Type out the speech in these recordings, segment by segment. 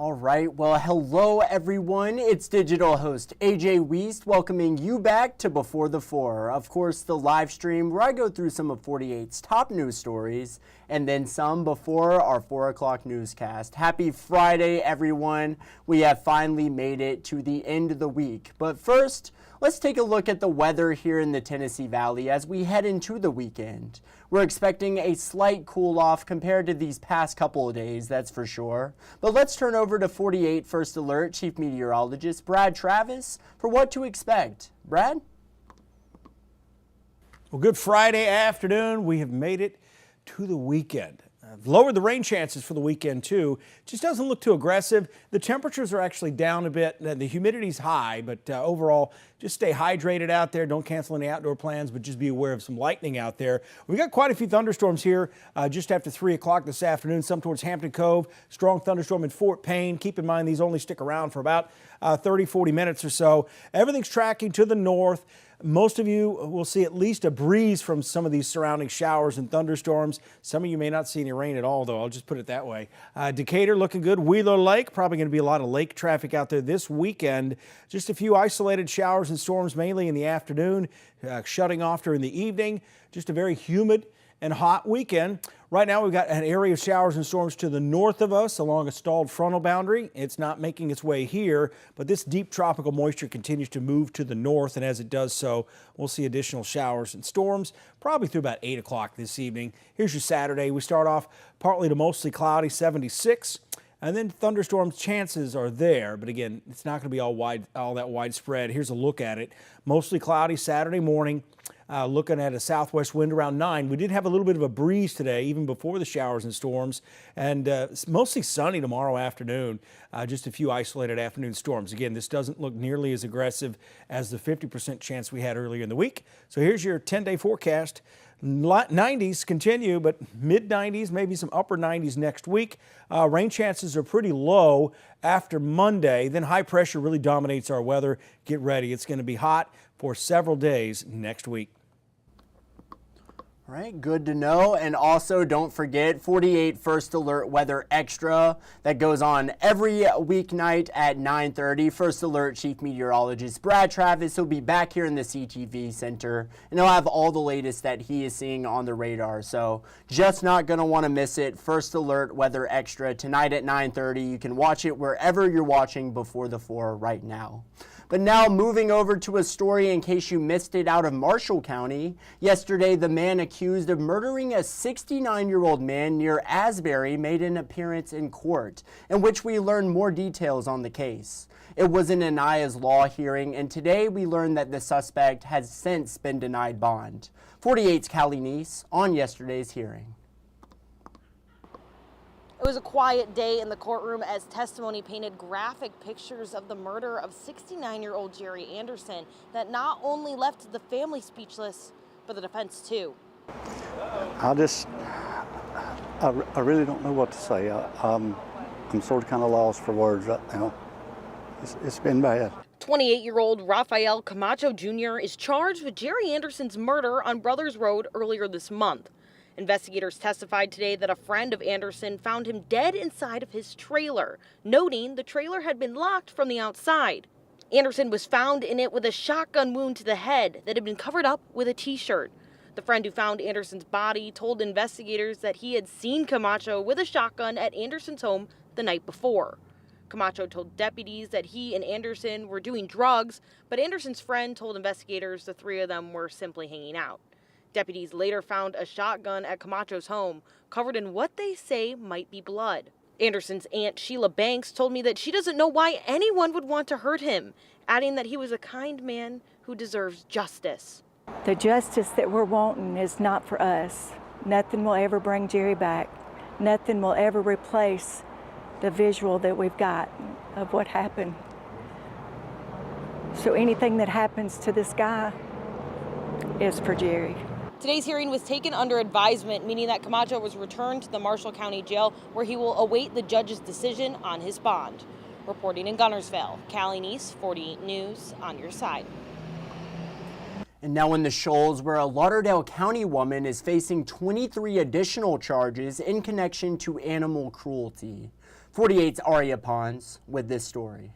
All right, well, hello everyone. It's digital host A.J. Wuest welcoming you back to Before the Four. Of course, the live stream where I go through some of 48's top news stories and then some before our 4 o'clock newscast. Happy Friday, everyone. We have finally made it to the end of the week. But first, let's take a look at the weather here in the Tennessee Valley as we head into the weekend. We're expecting a slight cool off compared to these past couple of days, that's for sure. But let's turn over to 48 First Alert Chief Meteorologist Brad Travis for what to expect. Brad? Well, good Friday afternoon. We have made it to the weekend. Lowered the rain chances for the weekend too. Just doesn't look too aggressive. The temperatures are actually down a bit. The humidity's high, but overall, just stay hydrated out there. Don't cancel any outdoor plans, but just be aware of some lightning out there. We got quite a few thunderstorms here just after 3 o'clock this afternoon. Some towards Hampton Cove. Strong thunderstorm in Fort Payne. Keep in mind these only stick around for about 30-40 minutes or so. Everything's tracking to the north. Most of you will see at least a breeze from some of these surrounding showers and thunderstorms. Some of you may not see any rain at all, though. I'll just put it that way. Decatur looking good. Wheeler Lake, probably going to be a lot of lake traffic out there this weekend. Just a few isolated showers and storms, mainly in the afternoon, shutting off during the evening. Just a very humid and hot weekend. Right now we've got an area of showers and storms to the north of us along a stalled frontal boundary. It's not making its way here, but this deep tropical moisture continues to move to the north, and as it does so, we'll see additional showers and storms probably through about 8 o'clock this evening. Here's your Saturday. We start off partly to mostly cloudy, 76. And then thunderstorm chances are there, but again, it's not going to be all that widespread. Here's a look at it. Mostly cloudy Saturday morning. Looking at a southwest wind around 9. We did have a little bit of a breeze today, even before the showers and storms, and it's mostly sunny tomorrow afternoon. Just a few isolated afternoon storms. Again, this doesn't look nearly as aggressive as the 50% chance we had earlier in the week. So here's your 10-day forecast. 90s continue, but mid-90s, maybe some upper 90s next week. Rain chances are pretty low after Monday. Then high pressure really dominates our weather. Get ready. It's going to be hot for several days next week. All right, good to know. And also don't forget 48 First Alert Weather Extra that goes on every weeknight at 9:30. First Alert Chief Meteorologist Brad Travis will be back here in the CTV Center, and he'll have all the latest that he is seeing on the radar. So just not going to want to miss it. First Alert Weather Extra tonight at 9:30. You can watch it wherever you're watching Before the Four right now. But now moving over to a story in case you missed it out of Marshall County. Yesterday, the man accused of murdering a 69-year-old man near Asbury made an appearance in court, in which we learned more details on the case. It was an Anaya's Law hearing, and today we learned that the suspect has since been denied bond. 48's Callie Neese on yesterday's hearing. It was a quiet day in the courtroom as testimony painted graphic pictures of the murder of 69-year-old Jerry Anderson that not only left the family speechless, but the defense too. I really don't know what to say. I'm sort of kind of lost for words right now. It's been bad. 28-year-old Rafael Camacho Jr. is charged with Jerry Anderson's murder on Brothers Road earlier this month. Investigators testified today that a friend of Anderson found him dead inside of his trailer, noting the trailer had been locked from the outside. Anderson was found in it with a shotgun wound to the head that had been covered up with a t-shirt. The friend who found Anderson's body told investigators that he had seen Camacho with a shotgun at Anderson's home the night before. Camacho told deputies that he and Anderson were doing drugs, but Anderson's friend told investigators the three of them were simply hanging out. Deputies later found a shotgun at Camacho's home, covered in what they say might be blood. Anderson's aunt, Sheila Banks, told me that she doesn't know why anyone would want to hurt him, adding that he was a kind man who deserves justice. The justice that we're wanting is not for us. Nothing will ever bring Jerry back. Nothing will ever replace the visual that we've got of what happened. So anything that happens to this guy is for Jerry. Today's hearing was taken under advisement, meaning that Camacho was returned to the Marshall County Jail, where he will await the judge's decision on his bond. Reporting in Gunnersville, Callie Neese, 48 News, on your side. And now in the Shoals, where a Lauderdale County woman is facing 23 additional charges in connection to animal cruelty. 48's Aria Pons with this story.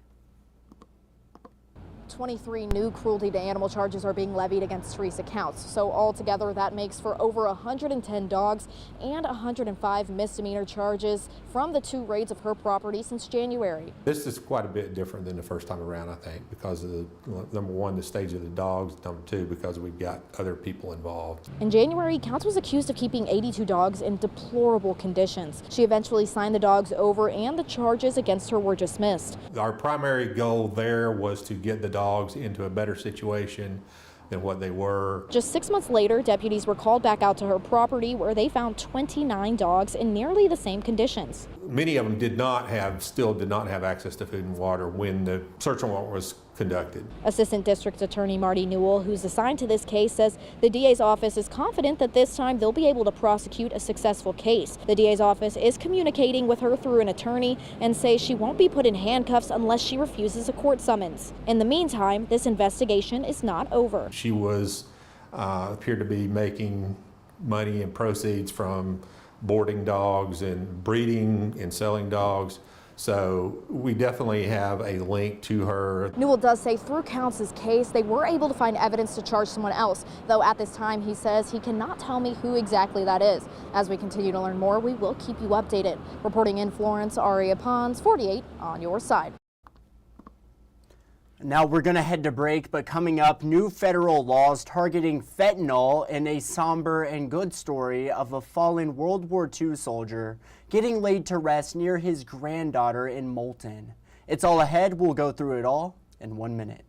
23 new cruelty to animal charges are being levied against Teresa Counts. So altogether, that makes for over 110 dogs and 105 misdemeanor charges from the 2 raids of her property since January. This is quite a bit different than the first time around, I think, because of the, number one, the stage of the dogs, number two, because we've got other people involved. In January, Counts was accused of keeping 82 dogs in deplorable conditions. She eventually signed the dogs over and the charges against her were dismissed. Our primary goal there was to get the dogs into a better situation than what they were. Just 6 months later, deputies were called back out to her property where they found 29 dogs in nearly the same conditions. Many of them still did not have access to food and water when the search warrant was conducted. Assistant District Attorney Marty Newell, who's assigned to this case, says the DA's office is confident that this time they'll be able to prosecute a successful case. The DA's office is communicating with her through an attorney and says she won't be put in handcuffs unless she refuses a court summons. In the meantime, this investigation is not over. She appeared to be making money and proceeds from boarding dogs and breeding and selling dogs. So we definitely have a link to her. Newell does say through Counts' case, they were able to find evidence to charge someone else, though at this time he says he cannot tell me who exactly that is. As we continue to learn more, we will keep you updated. Reporting in Florence, Aria Pons, 48 on your side. Now we're going to head to break, but coming up, new federal laws targeting fentanyl and a somber and good story of a fallen World War II soldier getting laid to rest near his granddaughter in Moulton. It's all ahead. We'll go through it all in 1 minute.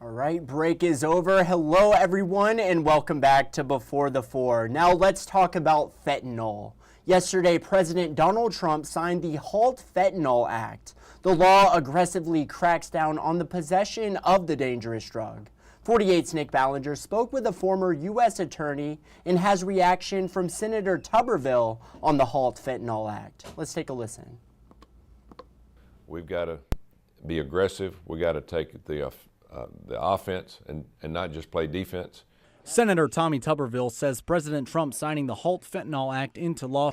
All right, break is over. Hello, everyone, and welcome back to Before the Four. Now let's talk about fentanyl. Yesterday, President Donald Trump signed the Halt Fentanyl Act. The law aggressively cracks down on the possession of the dangerous drug. 48's Nick Ballinger spoke with a former U.S. attorney and has reaction from Senator Tuberville on the Halt Fentanyl Act. Let's take a listen. We've got to be aggressive. We got to take the offense and not just play defense. Senator Tommy Tuberville says President Trump signing the Halt Fentanyl Act into law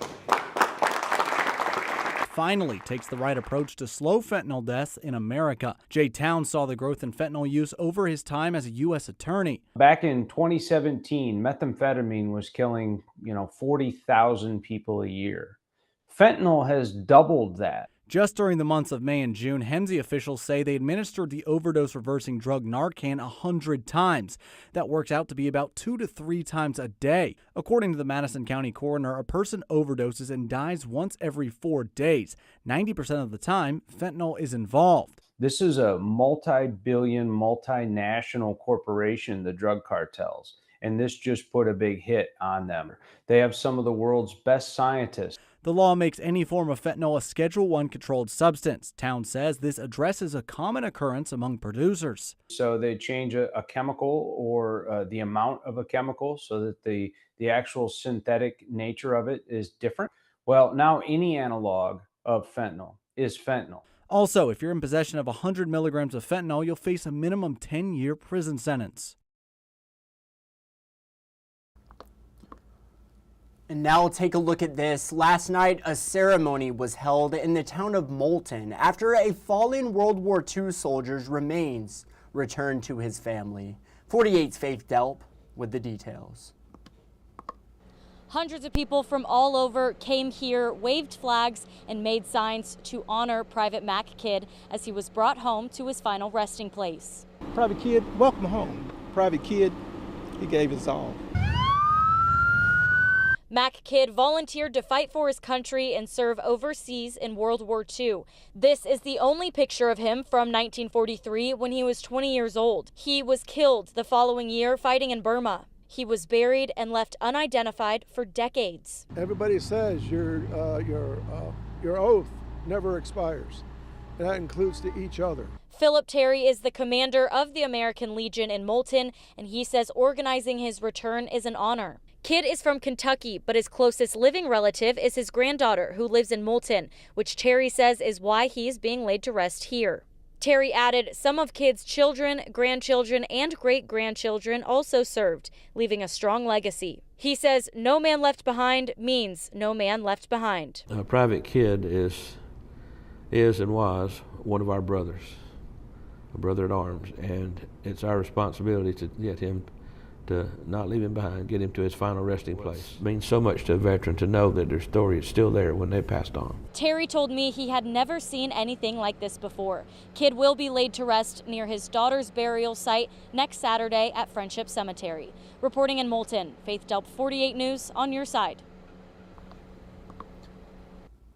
finally takes the right approach to slow fentanyl deaths in America. Jay Towns saw the growth in fentanyl use over his time as a U.S. attorney. Back in 2017, methamphetamine was killing, 40,000 people a year. Fentanyl has doubled that. Just during the months of May and June, Hemsey officials say they administered the overdose-reversing drug Narcan 100 times. That works out to be about 2 to 3 times a day. According to the Madison County coroner, a person overdoses and dies once every 4 days. 90% of the time, fentanyl is involved. This is a multi-billion, multinational corporation, the drug cartels, and this just put a big hit on them. They have some of the world's best scientists. The law makes any form of fentanyl a Schedule I controlled substance. Towns says this addresses a common occurrence among producers. So they change a chemical or the amount of a chemical so that the actual synthetic nature of it is different. Well, now any analog of fentanyl is fentanyl. Also, if you're in possession of 100 milligrams of fentanyl, you'll face a minimum 10-year prison sentence. And now take a look at this. Last night, a ceremony was held in the town of Moulton after a fallen World War II soldier's remains returned to his family. 48's Faith Delp with the details. Hundreds of people from all over came here, waved flags, and made signs to honor Private Mac Kidd as he was brought home to his final resting place. Private Kidd, welcome home. Private Kidd, he gave his all. Mac Kidd volunteered to fight for his country and serve overseas in World War II. This is the only picture of him from 1943 when he was 20 years old. He was killed the following year fighting in Burma. He was buried and left unidentified for decades. Everybody says your oath never expires. And that includes to each other. Philip Terry is the commander of the American Legion in Moulton, and he says organizing his return is an honor. Kidd is from Kentucky, but his closest living relative is his granddaughter, who lives in Moulton, which Terry says is why he is being laid to rest here. Terry added some of Kidd's children, grandchildren, and great-grandchildren also served, leaving a strong legacy. He says no man left behind means no man left behind. Private Kidd is and was one of our brothers, a brother at arms, and it's our responsibility to get him, to not leave him behind, get him to his final resting place. It means so much to a veteran to know that their story is still there when they passed on. Terry told me he had never seen anything like this before. Kidd will be laid to rest near his daughter's burial site next Saturday at Friendship Cemetery. Reporting in Moulton, Faith Delp 48 News on your side.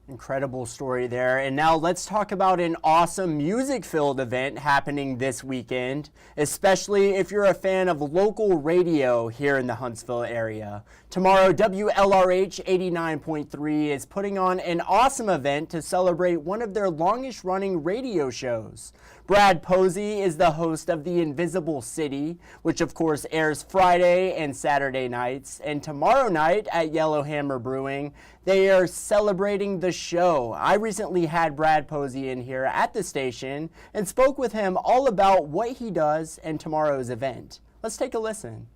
Incredible story there. And now let's talk about an awesome music-filled event happening this weekend, especially if you're a fan of local radio here in the Huntsville area. Tomorrow, WLRH 89.3 is putting on an awesome event to celebrate one of their longest-running radio shows. Brad Posey is the host of The Invisible City, which of course airs Friday and Saturday nights. And tomorrow night at Yellowhammer Brewing, they are celebrating the show. I recently had Brad Posey in here at the station and spoke with him all about what he does and tomorrow's event. Let's take a listen.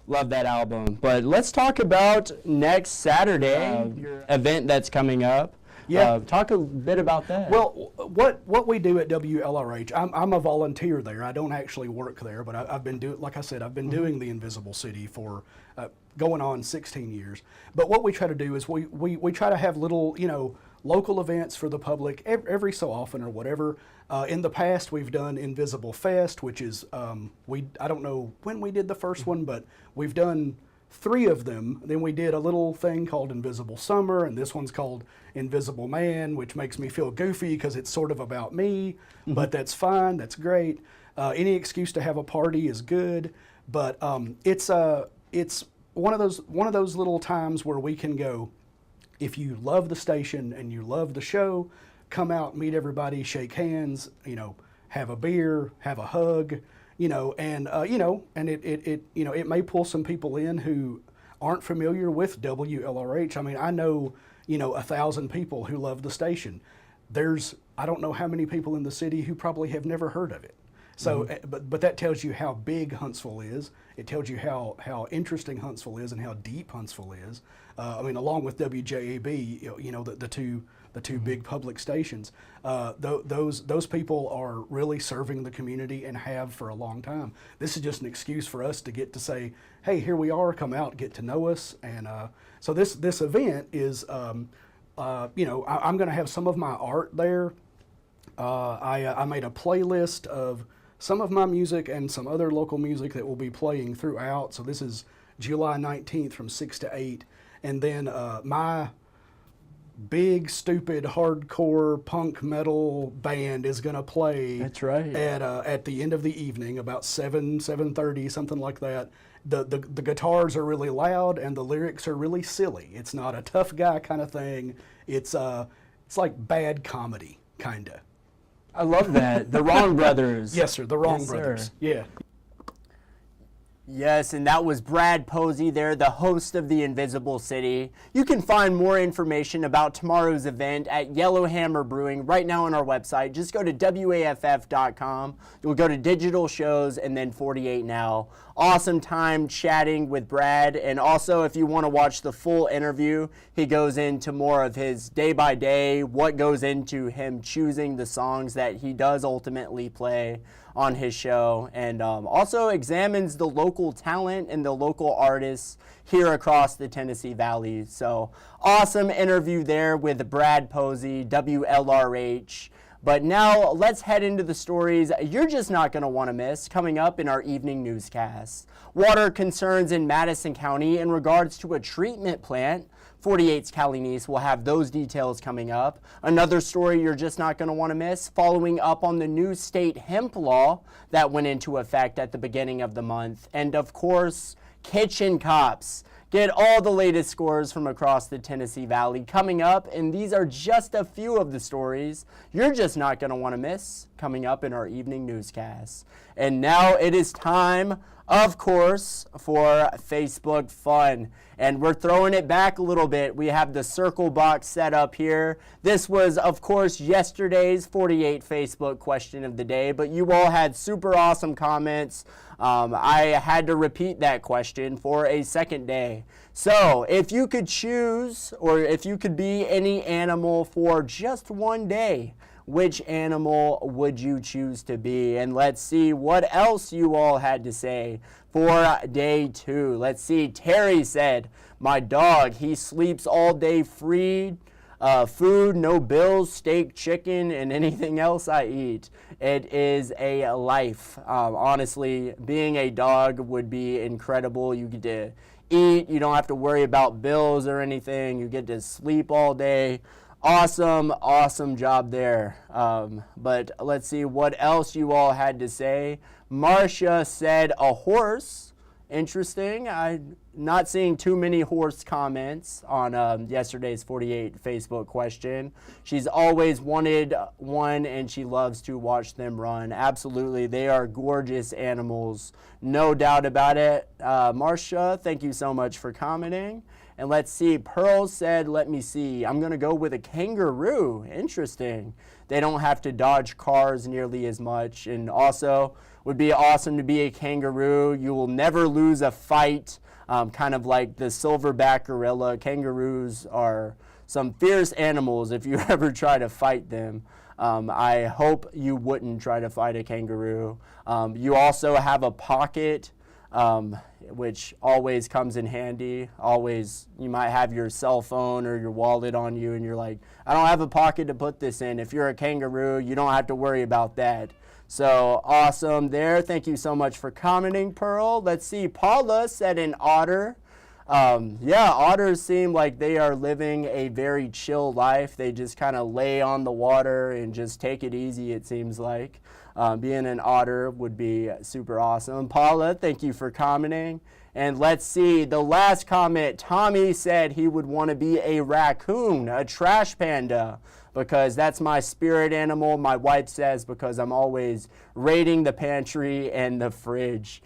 Love that album. But let's talk about next Saturday, your event that's coming up. Yeah, talk a bit about that. Well, what we do at WLRH, I'm a volunteer there. I don't actually work there, but I've been doing, like I said, I've been doing the Invisible City for going on 16 years. But what we try to do is we try to have little, local events for the public every so often or whatever. In the past, we've done Invisible Fest, which is I don't know when we did the first one, but we've done 3 of them. Then we did a little thing called Invisible Summer, and this one's called Invisible Man, which makes me feel goofy because it's sort of about me, but that's fine, that's great. Any excuse to have a party is good, but it's one of those little times where we can go, if you love the station and you love the show, come out, meet everybody, shake hands, have a beer, have a hug, and it may pull some people in who aren't familiar with WLRH. I mean, I know, 1,000 people who love the station. I don't know how many people in the city who probably have never heard of it. So, but that tells you how big Huntsville is. It tells you how interesting Huntsville is and how deep Huntsville is. Along with WJAB, the two big public stations. Those people are really serving the community and have for a long time. This is just an excuse for us to get to say, hey, here we are, come out, get to know us. And so this event is, I'm going to have some of my art there. I made a playlist of some of my music and some other local music that will be playing throughout. So this is July 19th from 6 to 8. And then my big, stupid, hardcore punk metal band is going to play. That's right. At the end of the evening, about 7:30, something like that. The guitars are really loud and the lyrics are really silly. It's not a tough guy kind of thing. It's like bad comedy, kinda. I love that. The Wrong Brothers. Yes, sir. The Wrong Yes, Brothers. sir. Yeah. Yes, and that was Brad Posey there, the host of The Invisible City. You can find more information about tomorrow's event at Yellowhammer Brewing right now on our website. Just go to WAFF.com. You'll go to digital shows and then 48 Now. Awesome time chatting with Brad. And also, if you want to watch the full interview, he goes into more of his day by day, what goes into him choosing the songs that he does ultimately play on his show, and also examines the local local talent and the local artists here across the Tennessee Valley. So awesome interview there with Brad Posey, WLRH. But now let's head into the stories you're just not going to want to miss coming up in our evening newscast. Water concerns in Madison County in regards to a treatment plant. 48's Callie Neese will have those details coming up. Another story you're just not going to want to miss, following up on the new state hemp law that went into effect at the beginning of the month. And of course, kitchen cops. Get all the latest scores from across the Tennessee Valley coming up, and these are just a few of the stories you're just not going to want to miss coming up in our evening newscast. And now it is time, of course, for Facebook Fun. And we're throwing it back a little bit. We have the circle box set up here. This was, of course, yesterday's 48 Facebook question of the day, but you all had super awesome comments. I had to repeat that question for a second day. So if you could choose, or if you could be any animal for just one day, which animal would you choose to be? And let's see what else you all had to say for day 2. Let's see. Terry said, my dog, he sleeps all day free. Food, no bills, steak, chicken, and anything else I eat. It is a life. Honestly, being a dog would be incredible. You get to eat. You don't have to worry about bills or anything. You get to sleep all day. Awesome, awesome job there. But let's see what else you all had to say. Marcia said a horse. Interesting. I'm not seeing too many horse comments on yesterday's 48 Facebook question. She's always wanted one, and she loves to watch them run. Absolutely. They are gorgeous animals. No doubt about it. Marcia, thank you so much for commenting. And let's see. Pearl said, let me see. I'm going to go with a kangaroo. Interesting. They don't have to dodge cars nearly as much. And also, would be awesome to be a kangaroo. You will never lose a fight, kind of like the silverback gorilla. Kangaroos are some fierce animals if you ever try to fight them. I hope you wouldn't try to fight a kangaroo. You also have a pocket, which always comes in handy. Always, you might have your cell phone or your wallet on you, and you're like, I don't have a pocket to put this in. If you're a kangaroo, you don't have to worry about that. So awesome there. Thank you so much for commenting, Pearl. Let's see. Paula said an otter. Yeah, otters seem like they are living a very chill life. They just kind of lay on the water and just take it easy, it seems like. Being an otter would be super awesome. Paula, thank you for commenting. And let's see, the last comment, Tommy said he would want to be a raccoon, a trash panda, because that's my spirit animal. My wife says because I'm always raiding the pantry and the fridge.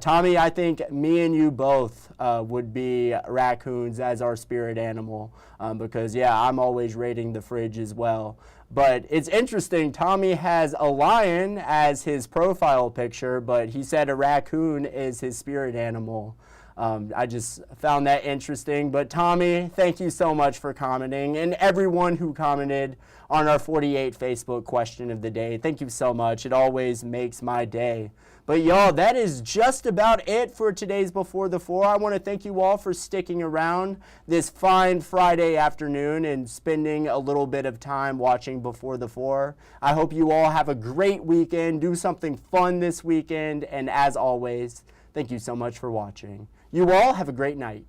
Tommy, I think me and you both would be raccoons as our spirit animal because, yeah, I'm always raiding the fridge as well. But it's interesting, Tommy has a lion as his profile picture, but he said a raccoon is his spirit animal. I just found that interesting. But Tommy, thank you so much for commenting. And everyone who commented on our 48 Facebook question of the day, thank you so much. It always makes my day. But y'all, that is just about it for today's Before the Four. I want to thank you all for sticking around this fine Friday afternoon and spending a little bit of time watching Before the Four. I hope you all have a great weekend. Do something fun this weekend. And as always, thank you so much for watching. You all have a great night.